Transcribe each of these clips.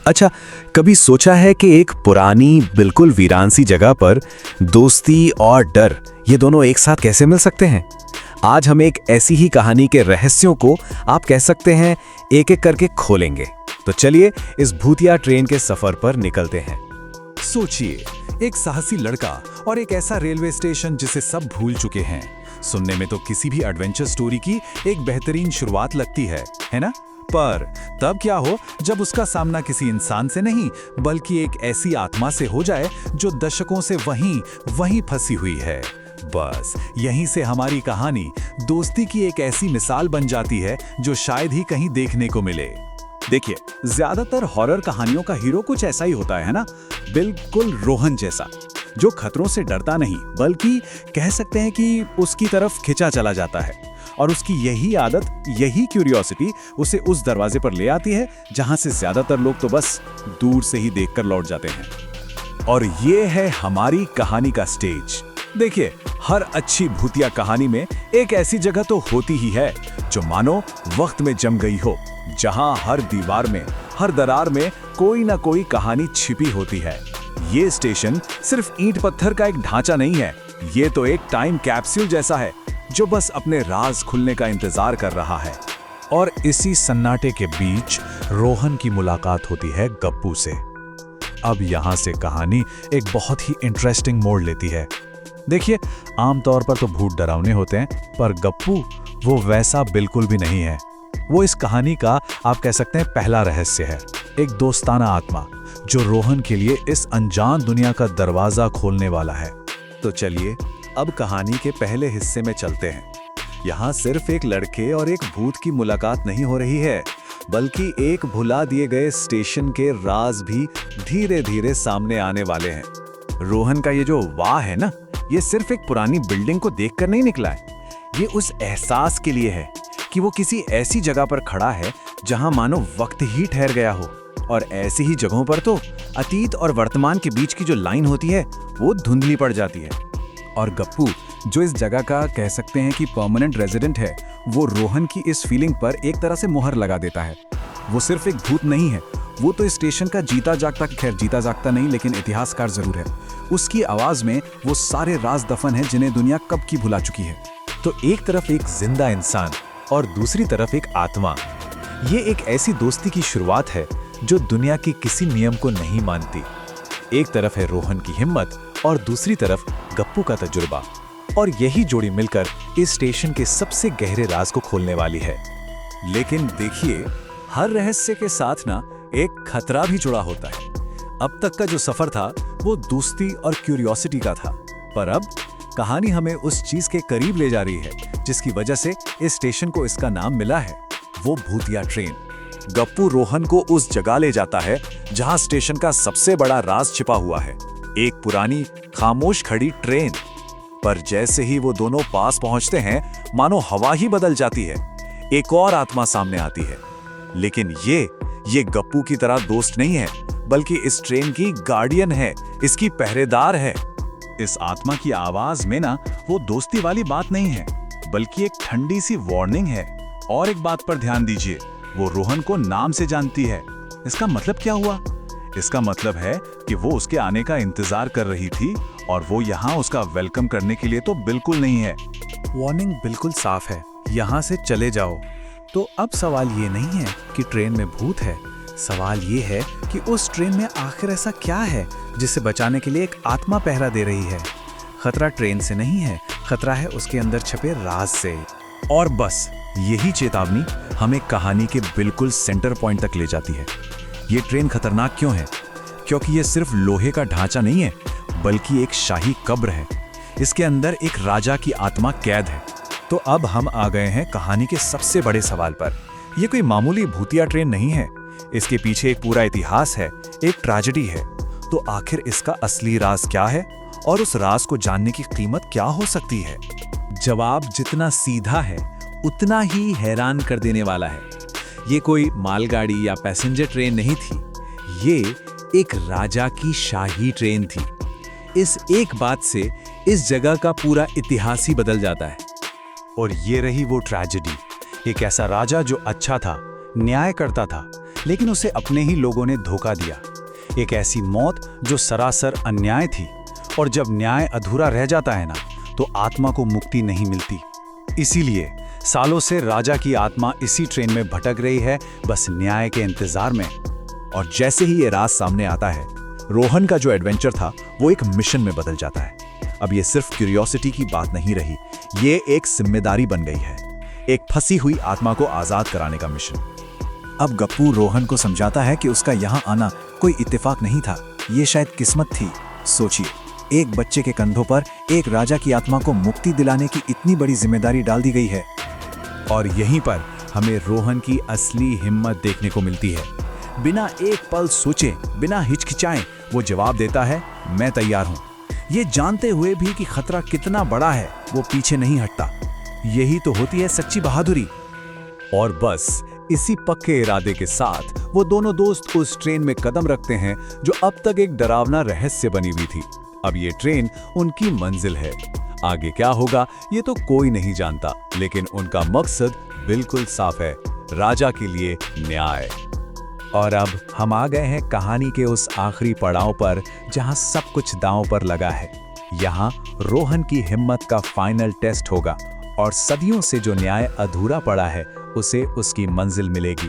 अच्छा, कभी सोचा है कि एक पुरानी बिल्कुल वीरान सी जगह पर दोस्ती और डर ये दोनों एक साथ कैसे मिल सकते हैं? आज हम एक ऐसी ही कहानी के रहस्यों को आप कह सकते हैं एक एक करके खोलेंगे। तो चलिए इस भूतिया ट्रेन के सफर पर निकलते हैं। सोचिए, एक साहसी लड़का और एक ऐसा रेलवे स्टेशन जिसे सब भूल चुके हैं। सुनने में तो किसी भी एडवेंचर स्टोरी की एक बेहतरीन शुरुआत लगती है ना? पर तब क्या हो जब उसका सामना किसी इंसान से नहीं बल्कि एक ऐसी आत्मा से हो जाए जो दशकों से वहीं फंसी हुई है। बस यहीं से हमारी कहानी दोस्ती की एक ऐसी मिसाल बन जाती है जो शायद ही कहीं देखने को मिले। देखिए, ज्यादातर हॉरर कहानियों का हीरो कुछ ऐसा ही होता है ना, बिल्कुल रोहन जैसा, जो खतरों से डरता नहीं बल्कि कह सकते हैं कि उसकी तरफ खिंचा चला जाता है। और उसकी यही आदत, यही क्यूरियोसिटी उसे उस दरवाजे पर ले आती है जहां से ज्यादातर लोग तो बस दूर से ही देखकर लौट जाते हैं। और ये है हमारी कहानी का स्टेज। देखिए, हर अच्छी भूतिया कहानी में एक ऐसी जगह तो होती ही है जो मानो वक्त में जम गई हो, जहां हर दीवार में, हर दरार में कोई ना कोई कहानी छिपी होती है। ये स्टेशन सिर्फ ईंट पत्थर का एक ढांचा नहीं है, ये तो एक टाइम कैप्सूल जैसा है जो बस अपने राज खुलने का इंतजार कर रहा है। और इसी सन्नाटे के बीच रोहन की मुलाकात होती है गप्पू से। अब यहां से कहानी एक बहुत ही इंटरेस्टिंग मोड़ लेती है। देखिए, आमतौर पर तो भूत डरावने होते हैं, पर गप्पू वो वैसा बिल्कुल भी नहीं है। वो इस कहानी का आप कह सकते हैं पहला रहस्य है, एक दोस्ताना आत्मा जो रोहन के लिए इस अनजान दुनिया का दरवाजा खोलने वाला है। तो चलिए अब कहानी के पहले हिस्से में चलते हैं। यहाँ सिर्फ एक लड़के और एक भूत की मुलाकात नहीं हो रही है, बल्कि एक भुला दिए गए स्टेशन के राज भी धीरे धीरे सामने आने वाले हैं। रोहन का ये जो वाह है ना, ये सिर्फ एक पुरानी बिल्डिंग को देखकर नहीं निकला है। ये उस एहसास के लिए है कि वो किसी ऐसी जगह पर खड़ा है जहां मानो वक्त ही ठहर गया हो। और ऐसी ही जगहों पर तो अतीत और वर्तमान के बीच की जो लाइन होती है वो धुंधली पड़ जाती है। और गप्पू, जो इस जगह का कह सकते हैं कि परमानेंट रेजिडेंट है, वो रोहन की इस फीलिंग पर एक तरह से मुहर लगा देता है। वो सिर्फ एक भूत नहीं है, वो तो इस स्टेशन का जीता जागता, खैर जीता जागता नहीं लेकिन इतिहासकार जरूर है। उसकी आवाज में वो सारे राज दफन है जिन्हें दुनिया कब की भुला चुकी है। तो एक तरफ एक जिंदा इंसान और दूसरी तरफ एक आत्मा। ये एक ऐसी दोस्ती की शुरुआत है जो दुनिया के किसी नियम को नहीं मानती। एक तरफ है रोहन की हिम्मत और दूसरी तरफ गप्पू का तजुर्बा। और यही जोड़ी मिलकर इस स्टेशन के सबसे गहरे राज को खोलने वाली है। लेकिन देखिए, हर रहस्य के साथ ना एक खतरा भी जुड़ा होता है। अब तक का जो सफर था वो दोस्ती और क्यूरियोसिटी का था, पर अब कहानी हमें उस चीज के करीब ले जा रही है जिसकी वजह से इस स्टेशन को इसका नाम मिला है, वो भूतिया ट्रेन। गप्पू रोहन को उस जगह ले जाता है जहां स्टेशन का सबसे बड़ा राज छिपा हुआ है, एक पुरानी खामोश खड़ी ट्रेन। पर जैसे ही वो दोनों पास पहुंचते हैं, मानो हवा ही बदल जाती है। एक और आत्मा सामने आती है, लेकिन ये गप्पू की तरह दोस्त नहीं है, बल्कि इस ट्रेन की गार्डियन है, इसकी पहरेदार है। इस आत्मा की आवाज में ना वो दोस्ती वाली बात नहीं है, बल्कि एक ठंडी सी वार्निंग है। और एक बात पर ध्यान दीजिए, वो रोहन को नाम से जानती है। इसका मतलब क्या हुआ? इसका मतलब है कि वो उसके आने का इंतजार कर रही थी और वो यहाँ उसका वेलकम करने के लिए तो बिल्कुल नहीं है। वार्निंग बिल्कुल साफ है, यहाँ से चले जाओ। तो अब सवाल ये नहीं है कि ट्रेन में भूत है, सवाल ये है कि उस ट्रेन में आखिर ऐसा क्या है जिसे बचाने के लिए एक आत्मा पहरा दे रही है। खतरा ट्रेन से नहीं है, खतरा है उसके अंदर छुपे राज से। और बस यही चेतावनी हमें कहानी के बिल्कुल सेंटर पॉइंट तक ले जाती है। ये ट्रेन खतरनाक क्यों है? क्योंकि ये सिर्फ लोहे का ढांचा नहीं है, बल्कि एक शाही कब्र है। इसके अंदर एक राजा की आत्मा कैद है। तो अब हम आ गए हैं कहानी के सबसे बड़े सवाल पर। यह कोई मामूली भूतिया ट्रेन नहीं है, इसके पीछे एक पूरा इतिहास है, एक ट्रेजेडी है। तो आखिर इसका असली राज क्या है और उस राज को जानने की कीमत क्या हो सकती है? जवाब जितना सीधा है उतना ही हैरान कर देने वाला है। ये कोई मालगाड़ी या पैसेंजर ट्रेन नहीं थी, ये एक राजा की शाही ट्रेन थी। इस एक बात से इस जगह का पूरा इतिहास ही बदल जाता है। और ये रही वो ट्रेजेडी, एक ऐसा राजा जो अच्छा था, न्याय करता था, लेकिन उसे अपने ही लोगों ने धोखा दिया। एक ऐसी मौत जो सरासर अन्याय थी, और जब न्याय अधूरा रह जाता है ना, तो आत्मा को मुक्ति नहीं मिलती। इसीलिए सालों से राजा की आत्मा इसी ट्रेन में भटक रही है, बस न्याय के इंतजार में। और जैसे ही ये राज सामने आता है, रोहन का जो एडवेंचर था वो एक मिशन में बदल जाता है। अब ये सिर्फ क्यूरियोसिटी की बात नहीं रही, ये एक जिम्मेदारी बन गई है, एक फंसी हुई आत्मा को आजाद कराने का मिशन। अब गप्पू रोहन को समझाता है कि उसका यहाँ आना कोई इत्तेफाक नहीं था, ये शायद किस्मत थी। सोचिए, एक बच्चे के कंधों पर एक राजा की आत्मा को मुक्ति दिलाने की इतनी बड़ी जिम्मेदारी डाल दी गई है। और यहीं पर हमें रोहन की असली हिम्मत देखने को मिलती है। बिना एक पल सोचे, बिना हिचकिचाए वो जवाब देता है, मैं तैयार हूं। ये जानते हुए भी कि खतरा कितना बड़ा है, वो पीछे नहीं हटता। यही तो होती है सच्ची बहादुरी। और बस इसी पक्के इरादे के साथ वो दोनों दोस्त उस ट्रेन में कदम रखते हैं जो अब तक एक डरावना रहस्य बनी हुई थी। अब ये ट्रेन उनकी मंजिल है। आगे क्या होगा ये तो कोई नहीं जानता, लेकिन उनका मकसद बिल्कुल साफ है, राजा के लिए न्याय। और अब हम आ गए हैं कहानी के उस आखिरी पड़ाव पर जहां सब कुछ दांव पर लगा है। यहां रोहन की हिम्मत का फाइनल टेस्ट होगा, और सदियों से जो न्याय अधूरा पड़ा है उसे उसकी मंजिल मिलेगी।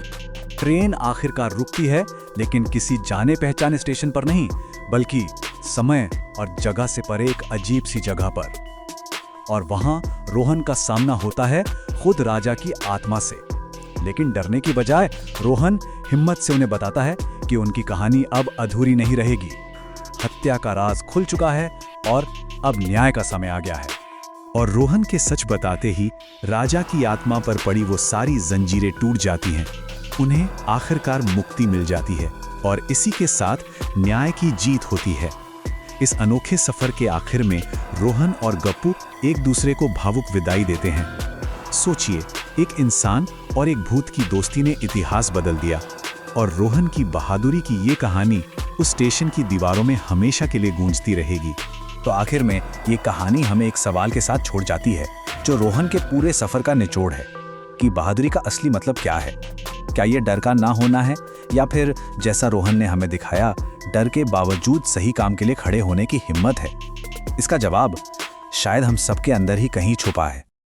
ट्रेन आखिरकार रुकती है, लेकिन किसी जाने पहचाने स्टेशन पर नहीं, बल्कि समय और जगह से परे एक अजीब सी जगह पर। और वहां रोहन का सामना होता है खुद राजा की आत्मा से। लेकिन डरने की बजाय रोहन हिम्मत से उन्हें बताता है कि उनकी कहानी अब अधूरी नहीं रहेगी। हत्या का राज खुल चुका है और अब न्याय का समय आ गया है। और रोहन के सच बताते ही राजा की आत्मा पर पड़ी वो सारी जंजीरें टूट जाती हैं। उन्हें आखिरकार मुक्ति मिल जाती है, और इसी के साथ न्याय की जीत होती है। इस अनोखे सफर के आखिर में रोहन और गप्पू एक दूसरे को भावुक विदाई देते हैं। सोचिए, एक इंसान और एक भूत की दोस्ती ने इतिहास बदल दिया, और रोहन की बहादुरी की ये कहानी उस स्टेशन की दीवारों में हमेशा के लिए गूंजती रहेगी। तो आखिर में ये कहानी हमें एक सवाल के साथ छोड़ जाती है, जो रोहन के पूरे सफर का निचोड़ है, कि बहादुरी का असली मतलब क्या है। क्या ये डर का ना होना है, या फिर जैसा रोहन ने हमें दिखाया, डर के बावजूद सही काम के लिए खड़े होने की हिम्मत है? इसका जवाब शायद हम सबके अंदर ही कहीं छुपा है।